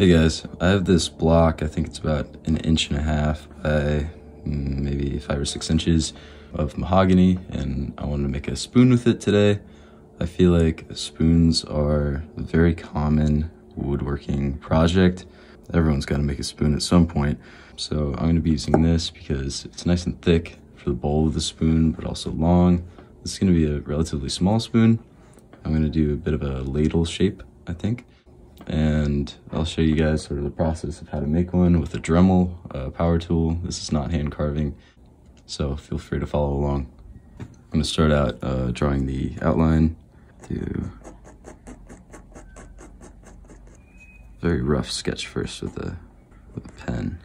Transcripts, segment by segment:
Hey guys, I have this block, I think it's about 1.5 inches by maybe 5 or 6 inches of mahogany, and I wanted to make a spoon with it today. I feel like spoons are a very common woodworking project. Everyone's got to make a spoon at some point. So I'm going to be using this because it's nice and thick for the bowl of the spoon, but also long. This is going to be a relatively small spoon. I'm going to do a bit of a ladle shape, I think. And I'll show you guys sort of the process of how to make one with a Dremel power tool. This is not hand carving, so feel free to follow along. I'm going to start out drawing the outline. Do a very rough sketch first with a pen.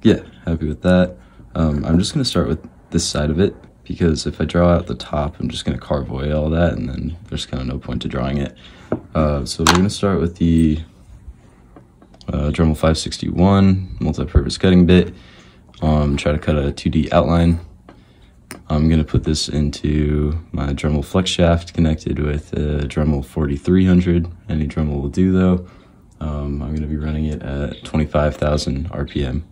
Yeah, happy with that. I'm just gonna start with this side of it because if I draw out the top, I'm just gonna carve away all that and then there's kind of no point to drawing it. So we're gonna start with the Dremel 561 multi-purpose cutting bit. Try to cut a 2D outline. I'm gonna put this into my Dremel flex shaft connected with a Dremel 4300. Any Dremel will do though. I'm gonna be running it at 25,000 RPM.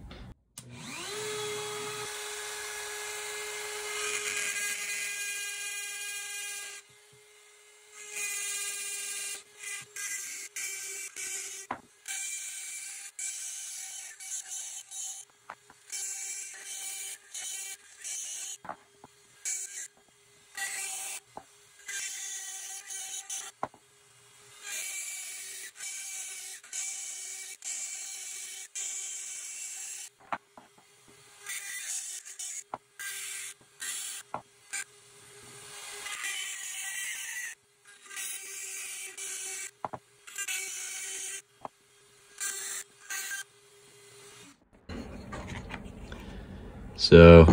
So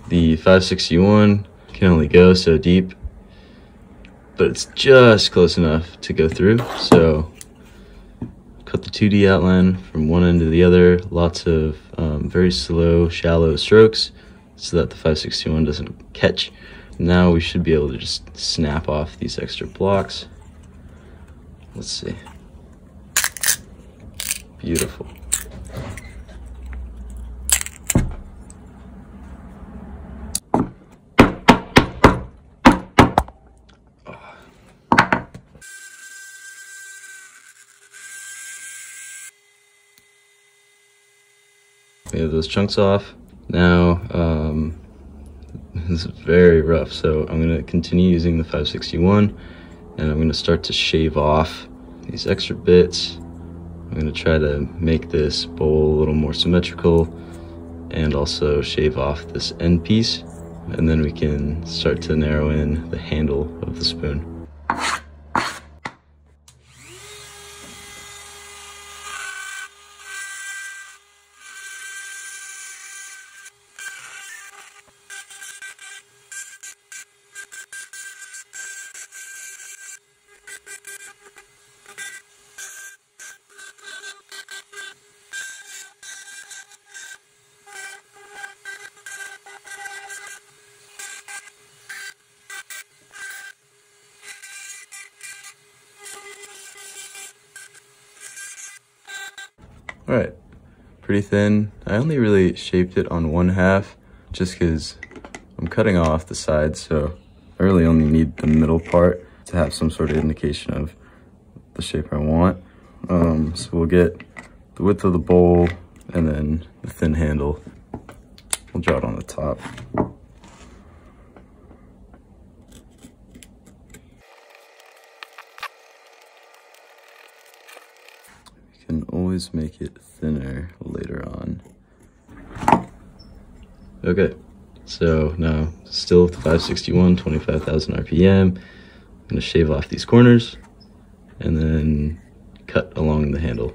the 561 can only go so deep, but it's just close enough to go through. So cut the 2D outline from one end to the other, lots of very slow, shallow strokes so that the 561 doesn't catch. Now we should be able to just snap off these extra blocks. Let's see. Beautiful. We have those chunks off. Now, this is very rough, so I'm gonna continue using the 561 and I'm gonna start to shave off these extra bits. I'm gonna try to make this bowl a little more symmetrical and also shave off this end piece, and then we can start to narrow in the handle of the spoon. All right, pretty thin. I only really shaped it on one half just because I'm cutting off the sides, so I really only need the middle part to have some sort of indication of the shape I want. So we'll get the width of the bowl and then the thin handle. We'll draw it on the top. Can always make it thinner later on. Okay, so now still with the 561, 25,000 RPM. I'm gonna shave off these corners and then cut along the handle.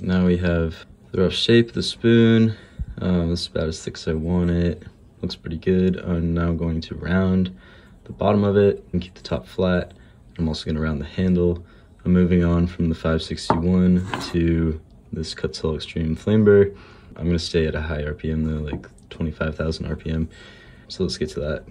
Now we have the rough shape of the spoon. This is about as thick as I want it. Looks pretty good. I'm now going to round the bottom of it and keep the top flat. I'm also going to round the handle. I'm moving on from the 561 to this Cut-Saw Extreme Flame Burr. I'm going to stay at a high RPM though, like 25,000 RPM. So let's get to that.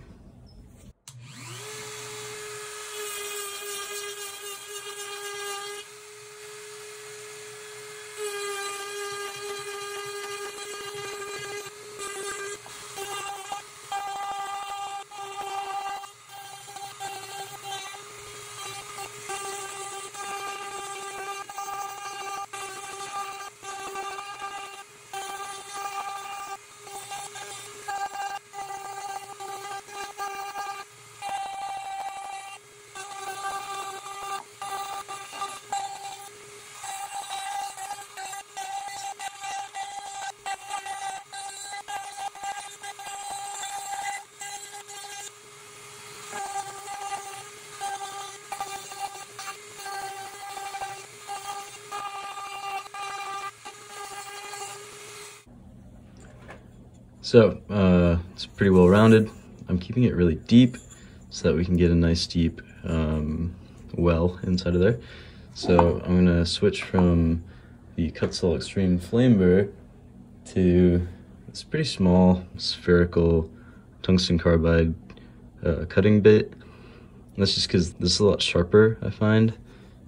So it's pretty well rounded. I'm keeping it really deep so that we can get a nice deep well inside of there. So I'm gonna switch from the Cut-Saw Extreme Flame Burr to this pretty small spherical tungsten carbide cutting bit. And that's just because this is a lot sharper, I find,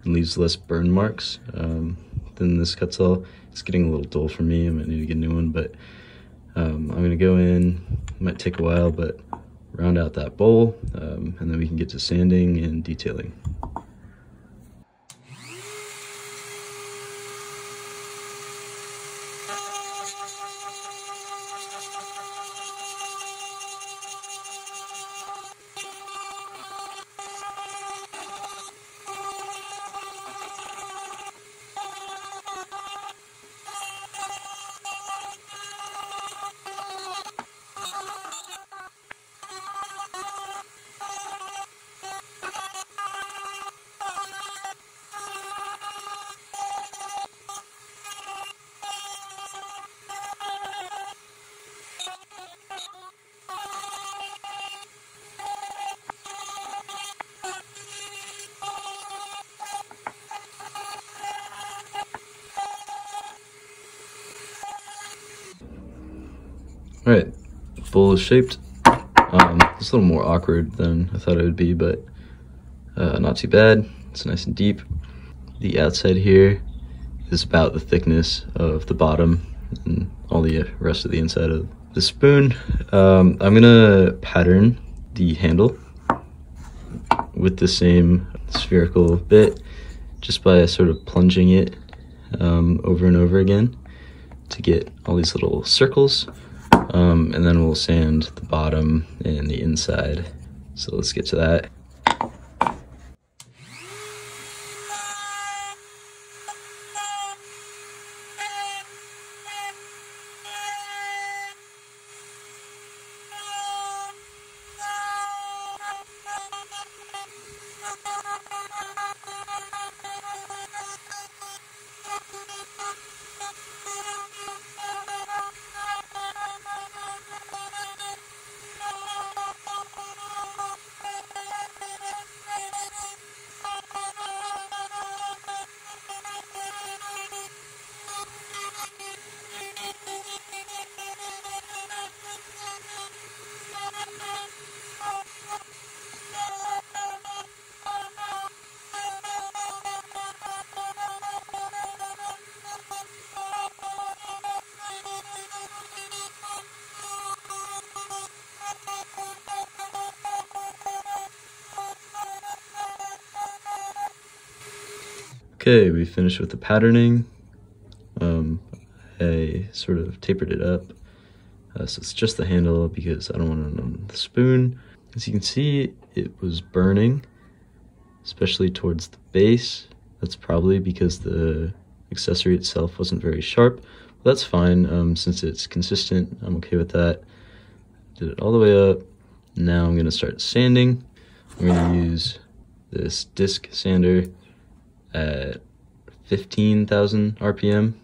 and leaves less burn marks than this Cut-Saw. It's getting a little dull for me. I might need to get a new one, but I'm gonna go in, might take a while, but round out that bowl, and then we can get to sanding and detailing. All right, bowl is shaped. It's a little more awkward than I thought it would be, but not too bad. It's nice and deep. The outside here is about the thickness of the bottom and all the rest of the inside of the spoon. I'm gonna pattern the handle with the same spherical bit just by sort of plunging it over and over again to get all these little circles. And then we'll sand the bottom and the inside. So let's get to that. Okay, we finished with the patterning. I sort of tapered it up. So it's just the handle because I don't want it on the spoon. As you can see, it was burning, especially towards the base. That's probably because the accessory itself wasn't very sharp. But that's fine, since it's consistent, I'm okay with that. Did it all the way up. Now I'm gonna start sanding. I'm gonna use this disc sander at 15,000 RPM.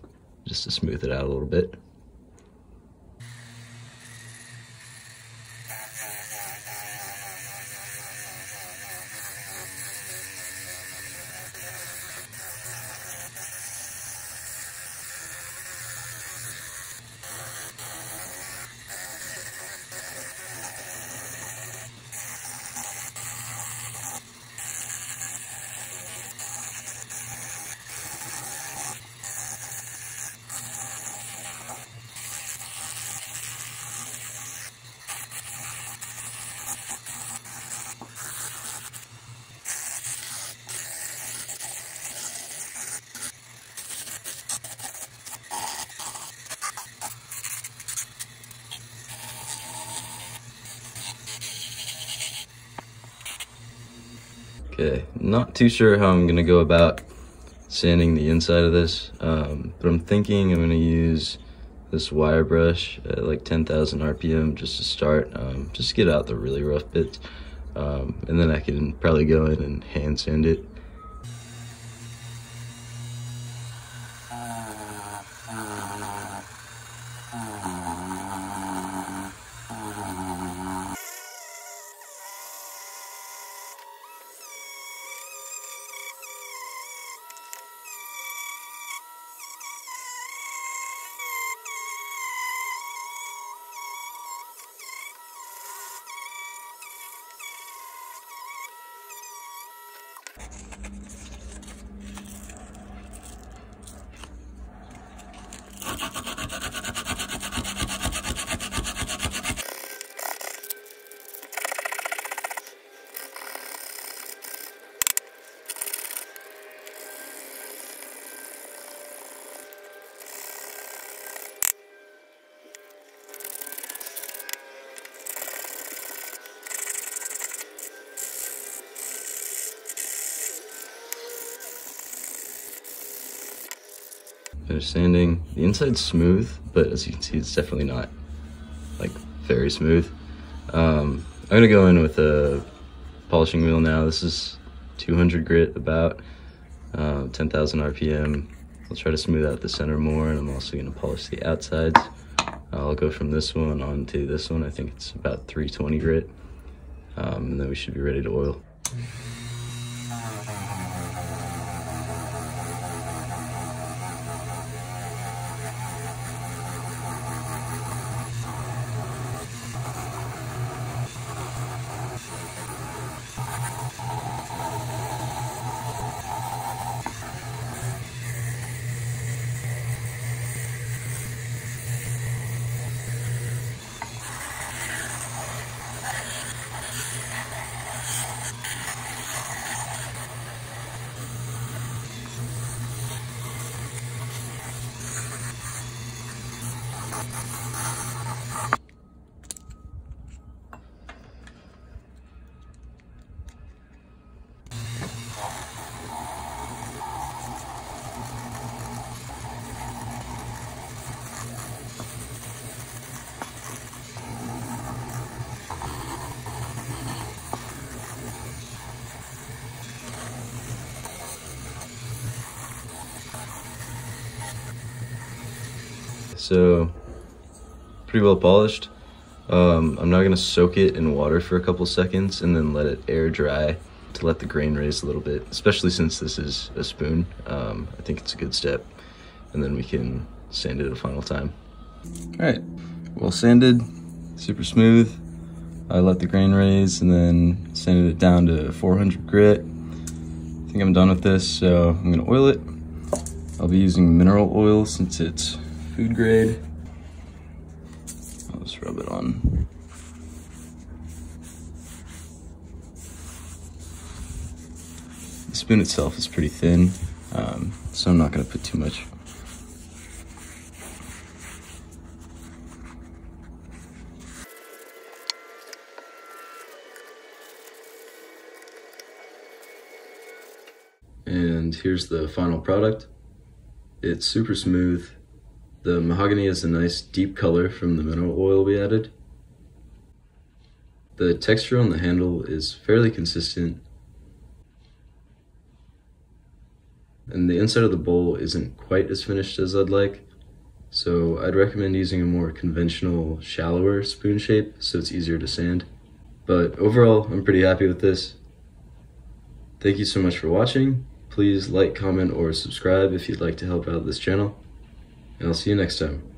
just to smooth it out a little bit. Okay, not too sure how I'm gonna go about sanding the inside of this, but I'm thinking I'm gonna use this wire brush at like 10,000 RPM just to start, just to get out the really rough bits, and then I can probably go in and hand sand it. Finish sanding. The inside's smooth, but as you can see, it's definitely not like very smooth. I'm gonna go in with a polishing wheel now. This is 200 grit, about 10,000 RPM. I'll try to smooth out the center more, and I'm also gonna polish the outsides. I'll go from this one onto this one. I think it's about 320 grit, and then we should be ready to oil. So, pretty well polished. I'm now gonna soak it in water for a couple seconds and then let it air dry to let the grain raise a little bit, especially since this is a spoon. I think it's a good step. And then we can sand it a final time. All right, well sanded, super smooth. I let the grain raise and then sanded it down to 400 grit. I think I'm done with this, so I'm gonna oil it. I'll be using mineral oil since it's food grade. I'll just rub it on. The spoon itself is pretty thin, so I'm not gonna put too much. And here's the final product. It's super smooth. The mahogany has a nice deep color from the mineral oil we added. The texture on the handle is fairly consistent. And the inside of the bowl isn't quite as finished as I'd like, So I'd recommend using a more conventional, shallower spoon shape so it's easier to sand. But overall, I'm pretty happy with this. Thank you so much for watching. Please like, comment, or subscribe if you'd like to help out this channel. And I'll see you next time.